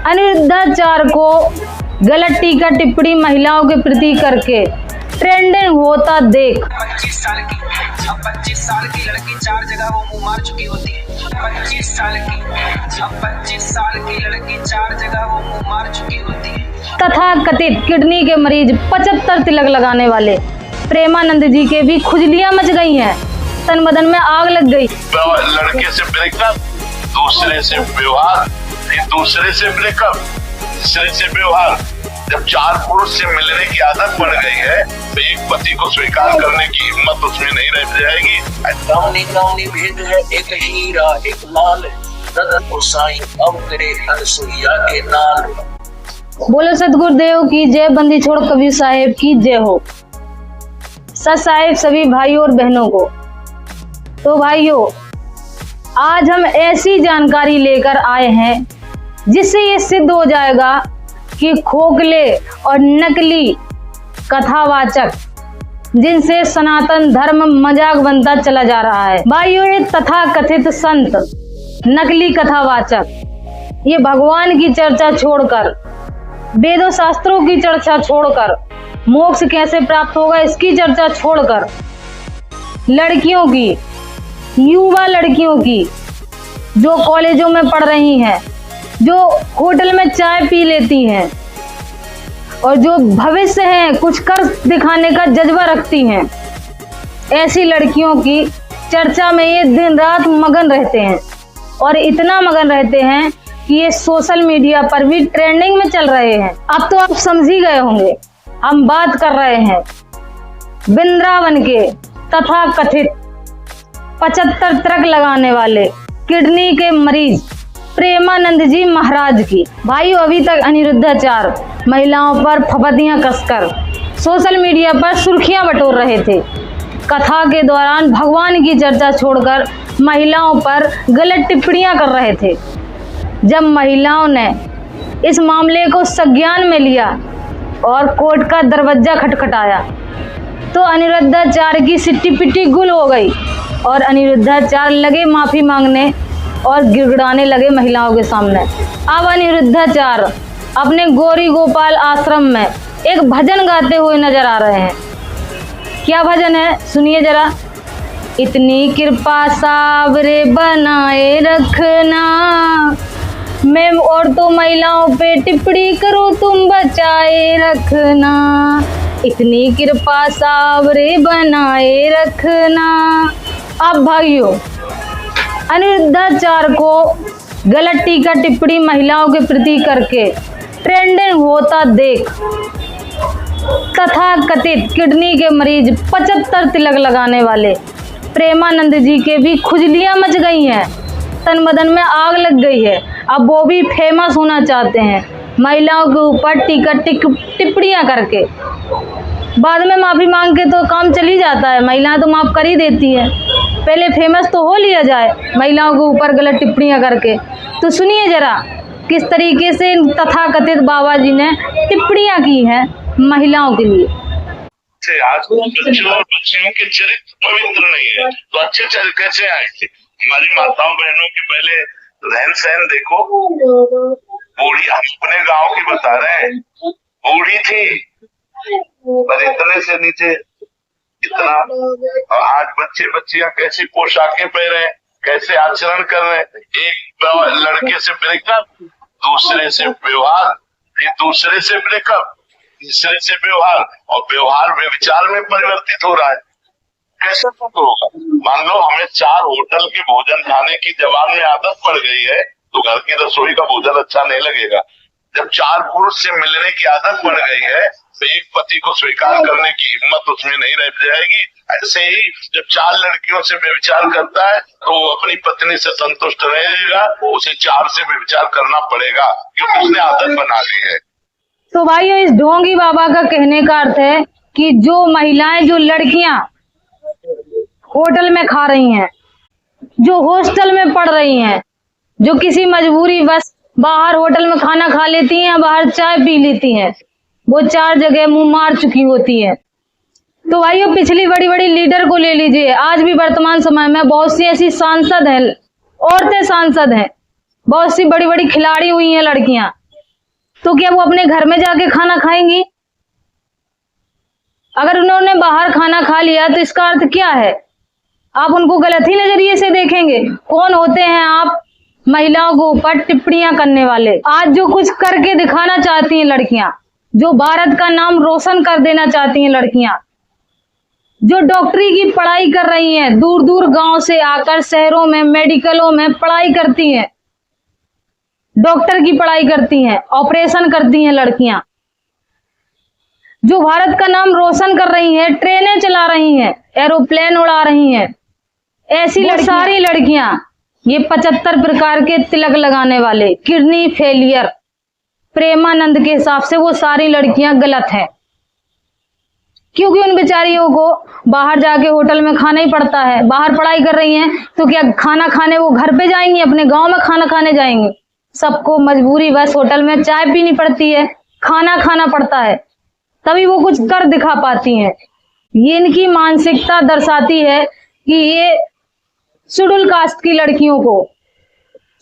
अनिरुद्धाचार्य को गलत टीका टिप्पणी महिलाओं के प्रति करके ट्रेंडिंग होता देख 25 साल की 25 साल की लड़की 4 जगह वो मुंह मार चुकी होती है। 25 साल की लड़की 4 जगह वो मुंह मार चुकी होती है। तथा कथित किडनी के मरीज 75 तिलक लगाने वाले प्रेमानंद जी के भी खुजलियां मच गई हैं, तन बदन में आग लग गई। लड़के से ब्रेकअप, दूसरे से व्यवहार, दूसरे से ब्रेकअप, तीसरे से व्यवहार। जब 4 पुरुष से मिलने की आदत पड़ गई है तो एक पति को स्वीकार करने की हिम्मत उसमें नहीं रह जाएगी। गाँव भेद है, एक हीरा एक लाल, अब तेरे हर सुइया के नाल। बोलो सतगुरुदेव की जय, बंदी छोड़ कबीर साहेब की जय हो। सत साहेब सभी भाइयों और बहनों को। तो भाइयों, आज हम ऐसी जानकारी लेकर आए हैं जिससे ये सिद्ध हो जाएगा कि खोखले और नकली कथावाचक जिनसे सनातन धर्म मजाक बनता चला जा रहा है। भाइयों, ये तथाकथित संत नकली कथावाचक ये भगवान की चर्चा छोड़कर, वेदों शास्त्रों की चर्चा छोड़कर, मोक्ष कैसे प्राप्त होगा इसकी चर्चा छोड़कर, लड़कियों की, युवा लड़कियों की जो कॉलेजों में पढ़ रही हैं, जो होटल में चाय पी लेती हैं और जो भविष्य है कुछ कर दिखाने का जज्बा रखती हैं, ऐसी लड़कियों की चर्चा में ये दिन रात मगन रहते हैं और इतना मगन रहते हैं कि ये सोशल मीडिया पर भी ट्रेंडिंग में चल रहे हैं। अब तो आप समझ ही गए होंगे हम बात कर रहे हैं वृंदावन के तथा कथित 75 तिलक लगाने वाले किडनी के मरीज प्रेमानंद जी महाराज की। भाइयों, अभी तक अनिरुद्धाचार्य महिलाओं पर फफतियां कसकर सोशल मीडिया पर सुर्खियां बटोर रहे थे। कथा के दौरान भगवान की चर्चा छोड़कर महिलाओं पर गलत टिप्पणियां कर रहे थे। जब महिलाओं ने इस मामले को संज्ञान में लिया और कोर्ट का दरवाजा खटखटाया तो अनिरुद्धाचार्य की सिट्टी पिट्टी गुल हो गई और अनिरुद्धाचार्य लगे माफी मांगने और गिड़गिड़ाने लगे महिलाओं के सामने। अब अनिरुद्धाचार्य अपने गौरी गोपाल आश्रम में एक भजन गाते हुए नजर आ रहे हैं। क्या भजन है, सुनिए जरा। इतनी कृपा सावरे बनाए रखना, मैं और तो महिलाओं पे टिप्पणी करूं तुम बचाए रखना। इतनी कृपा सावरे बनाए रखना। अब भाइयों, अनिरुद्धाचार्य को गलत टीका टिप्पणी महिलाओं के प्रति करके ट्रेंडिंग होता देख तथा कथित किडनी के मरीज 75 तिलक लगाने वाले प्रेमानंद जी के भी खुजलियां मच गई हैं, तन बदन में आग लग गई है। अब वो भी फेमस होना चाहते हैं महिलाओं के ऊपर टीका टिप्पणियां करके। बाद में माफी मांग के तो काम चली जाता है, महिलाएं तो माफ कर ही देती है। पहले फेमस तो हो लिया जाए महिलाओं के ऊपर गलत टिप्पणियां करके। तो सुनिए जरा किस तरीके से इन तथाकथित बाबा जी ने टिप्पणियां की हैं महिलाओं के लिए। आज बच्चों और बच्चियों के चरित्र पवित्र नहीं है तो अच्छे चरित्र कैसे आए थे? हमारी माताओं बहनों के पहले रहन सहन देखो। बूढ़ी, हम अपने गांव की बता रहे हैं, बूढ़ी थी पर इतने से नीचे इतना। और आज बच्चे बच्चियां कैसी पोशाकें पहने, कैसे आचरण कर रहे हैं। एक लड़के से ब्रेकअप, दूसरे से व्यवहार, दूसरे से ब्रेकअप, तीसरे से व्यवहार, और व्यवहार में विचार में परिवर्तित हो रहा है। कैसे तो होगा? मान लो हमें 4 होटल के भोजन खाने की जबान में आदत पड़ गई है तो घर की रसोई का भोजन अच्छा नहीं लगेगा। जब 4 पुरुष से मिलने की आदत पड़ गई है तो एक पति को स्वीकार करने की हिम्मत उसमें नहीं रह जाएगी। ऐसे ही जब 4 लड़कियों से व्यभिचार करता है तो वो अपनी पत्नी से संतुष्ट रहेगा, उसे 4 से व्यभिचार करना पड़ेगा क्योंकि उसने आदत बना ली है। तो भाइयों, इस ढोंगी बाबा का कहने का अर्थ है कि जो महिलाएं, जो लड़कियां होटल में खा रही हैं, जो हॉस्टल में पढ़ रही हैं, जो किसी मजबूरी बस बाहर होटल में खाना खा लेती हैं, बाहर चाय पी लेती हैं, वो 4 जगह मुंह मार चुकी होती है। तो भाइयों, पिछली बड़ी बड़ी लीडर को ले लीजिए, आज भी वर्तमान समय में बहुत सी ऐसी सांसद हैं, औरतें सांसद हैं, बहुत सी बड़ी बड़ी खिलाड़ी हुई हैं लड़कियां, तो क्या वो अपने घर में जाके खाना खाएंगी? अगर उन्होंने बाहर खाना खा लिया तो इसका अर्थ क्या है? आप उनको गलत ही नजरिए से देखेंगे। कौन होते हैं आप महिलाओं के ऊपर टिप्पणियां करने वाले? आज जो कुछ करके दिखाना चाहती हैं लड़कियां, जो भारत का नाम रोशन कर देना चाहती हैं लड़कियां, जो डॉक्टरी की पढ़ाई कर रही हैं, दूर दूर गांव से आकर शहरों में मेडिकलों में पढ़ाई करती हैं, डॉक्टर की पढ़ाई करती हैं, ऑपरेशन करती हैं लड़कियां, जो भारत का नाम रोशन कर रही हैं, ट्रेनें चला रही हैं, एरोप्लेन उड़ा रही हैं, ऐसी सारी लड़कियां, ये 75 प्रकार के तिलक लगाने वाले, किडनी फेलियर, प्रेमानंद के हिसाब से वो सारी लड़कियां गलत हैं। क्योंकि उन बेचारियों को बाहर जाके होटल में खाना ही पड़ता है। बाहर पढ़ाई कर रही हैं तो क्या खाना खाने वो घर पे जाएंगी, अपने गांव में खाना खाने जाएंगी? सबको मजबूरी बस होटल में चाय पीनी पड़ती है, खाना खाना पड़ता है, तभी वो कुछ कर दिखा पाती हैं। ये इनकी मानसिकता दर्शाती है कि ये शेड्यूल कास्ट की लड़कियों को,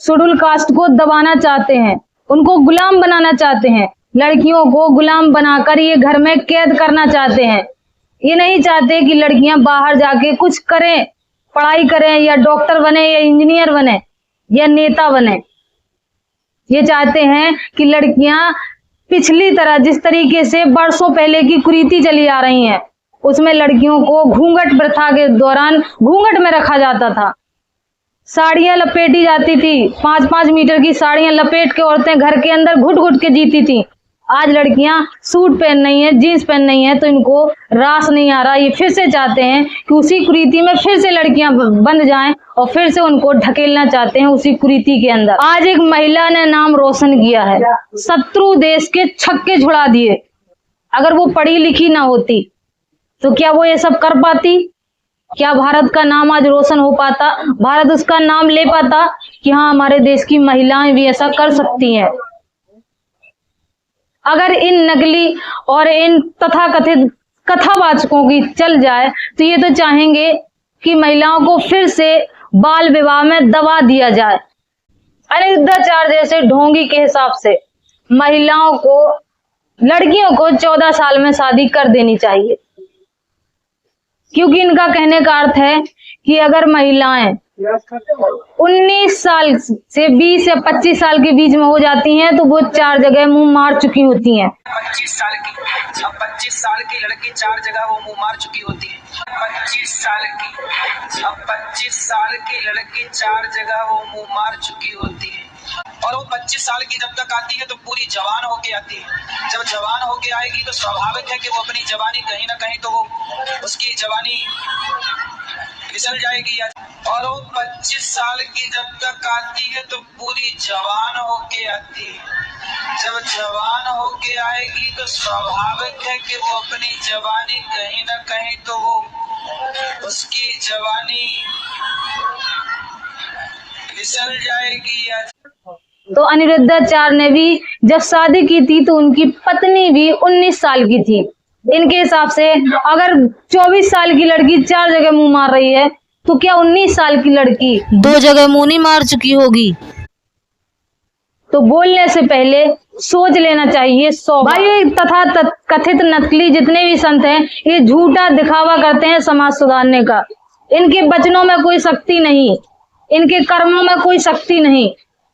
शेड्यूल कास्ट को दबाना चाहते हैं, उनको गुलाम बनाना चाहते हैं, लड़कियों को गुलाम बनाकर ये घर में कैद करना चाहते हैं। ये नहीं चाहते कि लड़कियां बाहर जाके कुछ करें, पढ़ाई करें, या डॉक्टर बने, या इंजीनियर बने, या नेता बने। ये चाहते हैं कि लड़कियां पिछली तरह, जिस तरीके से बरसों पहले की कुरीति चली आ रही हैं, उसमें लड़कियों को घूंघट प्रथा के दौरान घूंघट में रखा जाता था, साड़ियां लपेटी जाती थी, 5-5 मीटर की साड़ियां लपेट के औरतें घर के अंदर घुट घुट के जीती थी। आज लड़कियां सूट पहन रही हैं, जीन्स पहन रही हैं, तो इनको रास नहीं आ रहा। ये फिर से चाहते हैं कि उसी कुरीति में फिर से लड़कियां बंध जाएं और फिर से उनको ढकेलना चाहते हैं उसी कुरीति के अंदर। आज एक महिला ने नाम रोशन किया है, शत्रु देश के छक्के छुड़ा दिए। अगर वो पढ़ी लिखी ना होती तो क्या वो ये सब कर पाती? क्या भारत का नाम आज रोशन हो पाता? भारत उसका नाम ले पाता कि हाँ, हमारे देश की महिलाएं भी ऐसा कर सकती हैं? अगर इन नकली और इन तथाकथित कथावाचकों की चल जाए तो ये तो चाहेंगे कि महिलाओं को फिर से बाल विवाह में दबा दिया जाए। अनिरुद्धाचार्य जैसे ढोंगी के हिसाब से महिलाओं को, लड़कियों को 14 साल में शादी कर देनी चाहिए, क्योंकि इनका कहने का अर्थ है कि अगर महिलाएं 19 साल से 20 या 25 साल के बीच में हो जाती हैं तो वो 4 जगह मुंह मार चुकी होती हैं। 25 साल की, अब 25 साल की लड़की 4 जगह वो मुंह मार चुकी होती है। 25 साल की, अब 25 साल की लड़की 4 जगह वो मुंह मार चुकी होती है। और वो 25 साल की जब तक आती है तो पूरी जवान होके आती है। जब जवान होके आएगी तो स्वाभाविक है कि वो अपनी जवानी कहीं ना कहीं तो वो उसकी जवानी फिसल जाएगी। और वो 25 साल की जब तक आती है तो पूरी जवान होके आती है। जब जवान होके आएगी तो स्वाभाविक है कि वो अपनी जवानी कहीं ना कहीं तो वो उसकी जवानी फिसल जाएगी। तो अनिरुद्धाचार्य ने भी जब शादी की थी तो उनकी पत्नी भी 19 साल की थी। इनके हिसाब से अगर 24 साल की लड़की 4 जगह मुंह मार रही है तो क्या 19 साल की लड़की 2 जगह मुंह नहीं मार चुकी होगी? तो बोलने से पहले सोच लेना चाहिए 100 भाई। तथा कथित नकली जितने भी संत हैं ये झूठा दिखावा करते हैं समाज सुधारने का। इनके वचनों में कोई शक्ति नहीं, इनके कर्मों में कोई शक्ति नहीं,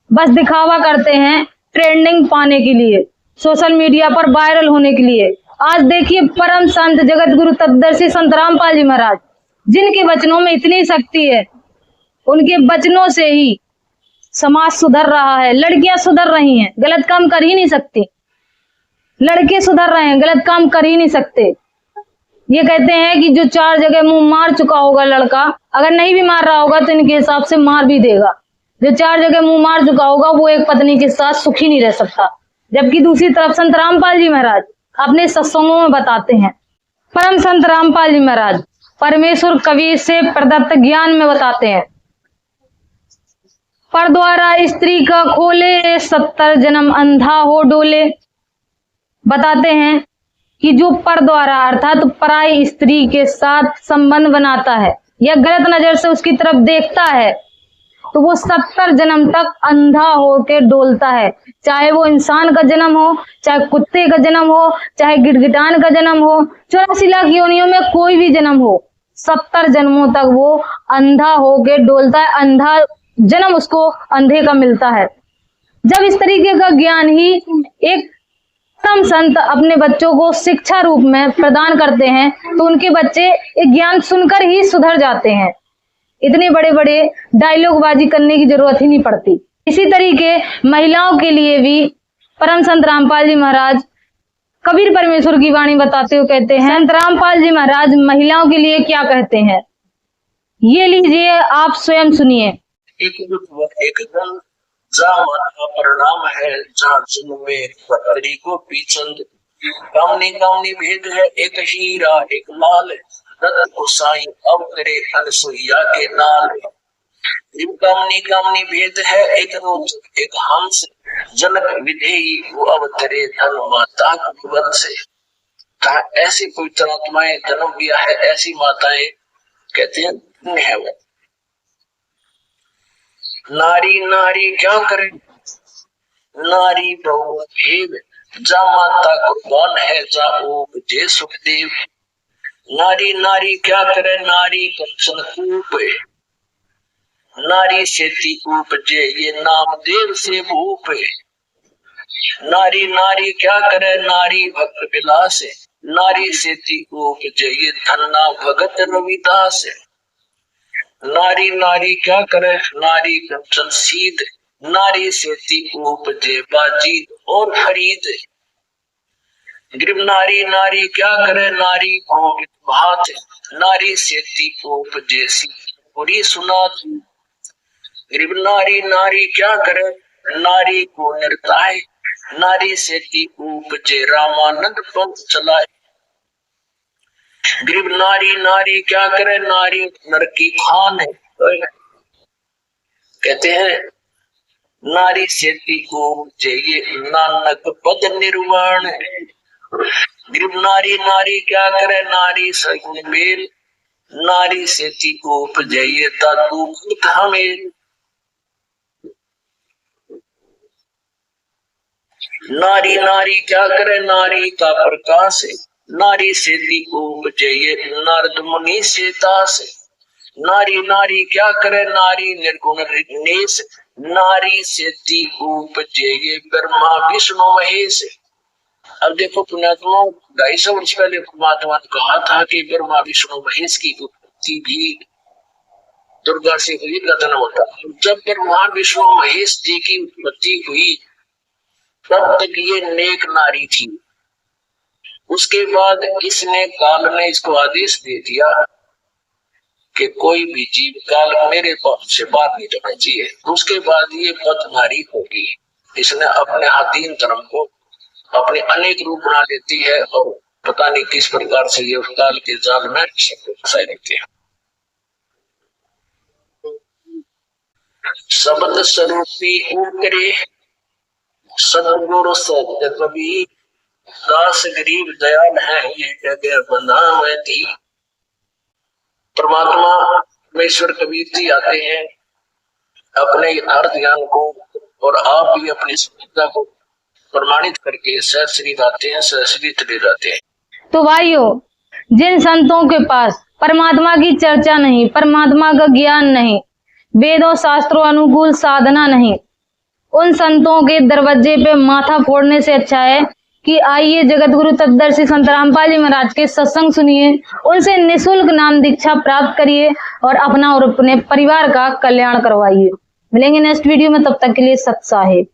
बस दिखावा करते हैं ट्रेंडिंग पाने के लिए, सोशल मीडिया पर वायरल होने के लिए। आज देखिए परम संत जगत गुरु तत्दर्शी संत रामपाल जी महाराज, जिनके वचनों में इतनी शक्ति है, उनके वचनों से ही समाज सुधर रहा है। लड़कियां सुधर रही हैं, गलत काम कर ही नहीं सकती। लड़के सुधर रहे हैं, गलत काम कर ही नहीं सकते। ये कहते हैं कि जो 4 जगह मुंह मार चुका होगा लड़का, अगर नहीं भी मार रहा होगा तो इनके हिसाब से मार भी देगा। जो 4 जगह मुंह मार चुका होगा वो एक पत्नी के साथ सुखी नहीं रह सकता। जबकि दूसरी तरफ संत रामपाल जी महाराज अपने सत्संगों में बताते हैं, परम संत रामपाल जी महाराज परमेश्वर कबीर से प्रदत्त ज्ञान में बताते हैं, पर द्वारा स्त्री का खोले 70 जन्म अंधा हो डोले। बताते हैं कि जो पर द्वारा अर्थात पराई स्त्री के साथ संबंध बनाता है या गलत नजर से उसकी तरफ देखता है, तो वो 70 जन्म तक अंधा होके डोलता है। चाहे वो इंसान का जन्म हो, चाहे कुत्ते का जन्म हो, चाहे गिरगिटान का जन्म हो, 84 लाख योनियों में कोई भी जन्म हो, 70 जन्मों तक वो अंधा होके डोलता है। अंधा जन्म उसको अंधे का मिलता है। जब इस तरीके का ज्ञान ही एक उत्तम संत अपने बच्चों को शिक्षा रूप में प्रदान करते हैं तो उनके बच्चे एक ज्ञान सुनकर ही सुधर जाते हैं। इतने बड़े बड़े डायलॉग बाजी करने की जरूरत ही नहीं पड़ती। इसी तरीके महिलाओं के लिए भी परम संत रामपाल जी महाराज कबीर परमेश्वर की वाणी बताते हुए कहते हैं, संत रामपाल जी महाराज महिलाओं के लिए क्या कहते हैं, ये लीजिए आप स्वयं सुनिए। एक धन जहाँ माता परिणाम है, जहाँ जन्म में पत्री को पीछंद, कामनी कामनी भेद है एक हीरा एक लाल, रतन को साई अब करे अनसुईया के नाल। कामनी कामनी भेद है एक रोज एक हंस, जनक विधेयी वो अवतरे धन माता कुल से। कहा ऐसी कोई आत्माएं जन्म लिया है, ऐसी माताएं कहते हैं है वो। नारी नारी क्या करे, नारी बहु भेद, जा माता कुर्बान है, जा उपजे सुखदेव। नारी नारी क्या करे, नारी कंचन कूप, नारी सेती उपजे ये नाम देव से भूप। नारी नारी क्या करे, नारी भक्त विलास, नारी सेती उपजे ये धन्ना भगत रविदास। नारी नारी क्या करे, नारी कंचन सीध, नारी सेती उपजे बाजीद और खरीद। गरीब नारी नारी क्या करे, नारी भोगित भात, नारी सेती उपजे सी पूरी सुनात। गरीब नारी नारी क्या करे, नारी को निर्ताय, नारी सेती उपजे रामानंद पंथ चलाए। गरीब नारी नारी क्या करे, नारी नर की खान है, कहते हैं नारी सेती को ये नानक पद निर्वाण है। गरीब नारी नारी क्या करे, नारी सगुन मेल, नारी सेती को उपजे ये दादू भक्त हमें। नारी नारी क्या करे, नारी का प्रकाश है, नारी सेती को उपजे ये नारद मुनि से दास। नारी नारी क्या करे, नारी निर्गुण नेश, नारी सेती को उपजे ये ब्रह्मा विष्णु महेश। अब देखो पुण्यात्मा, 250 वर्ष पहले परमात्मा ने कहा था कि ब्रह्मा विष्णु महेश की उत्पत्ति भी दुर्गा से हुई का जन्म होता। जब ब्रह्मा विष्णु महेश जी की उत्पत्ति हुई तब तक ये नेक नारी थी। उसके बाद इसने काल ने इसको आदेश दे दिया कि कोई भी जीव काल मेरे पद से बाहर नहीं जाना चाहिए। उसके बाद ये पद नारी होगी। इसने अपने हाथीन धर्म को अपने अनेक रूप बना लेती है और पता नहीं किस प्रकार से ये काल के जाल में फंसाए रहते हैं। शब्द स्वरूपी करे सदगुरु सत्य कबीर, दास गरीब दयाल है ये जगह बंधा में थी। परमात्मा परमेश्वर कबीर जी आते हैं अपने अर्थ ज्ञान को और आप भी अपनी समझता को प्रमाणित करके सहस्री आते हैं, सहस्री चले जाते हैं। तो भाइयों, जिन संतों के पास परमात्मा की चर्चा नहीं, परमात्मा का ज्ञान नहीं, वेदों शास्त्रों अनुकूल साधना नहीं, उन संतों के दरवाजे पे माथा फोड़ने से अच्छा है कि आइए जगत गुरु तत्दर्शी संत रामपाल जी महाराज के सत्संग सुनिए, उनसे निःशुल्क नाम दीक्षा प्राप्त करिए और अपना और अपने परिवार का कल्याण करवाइए। मिलेंगे नेक्स्ट वीडियो में, तब तक के लिए सत साहिब।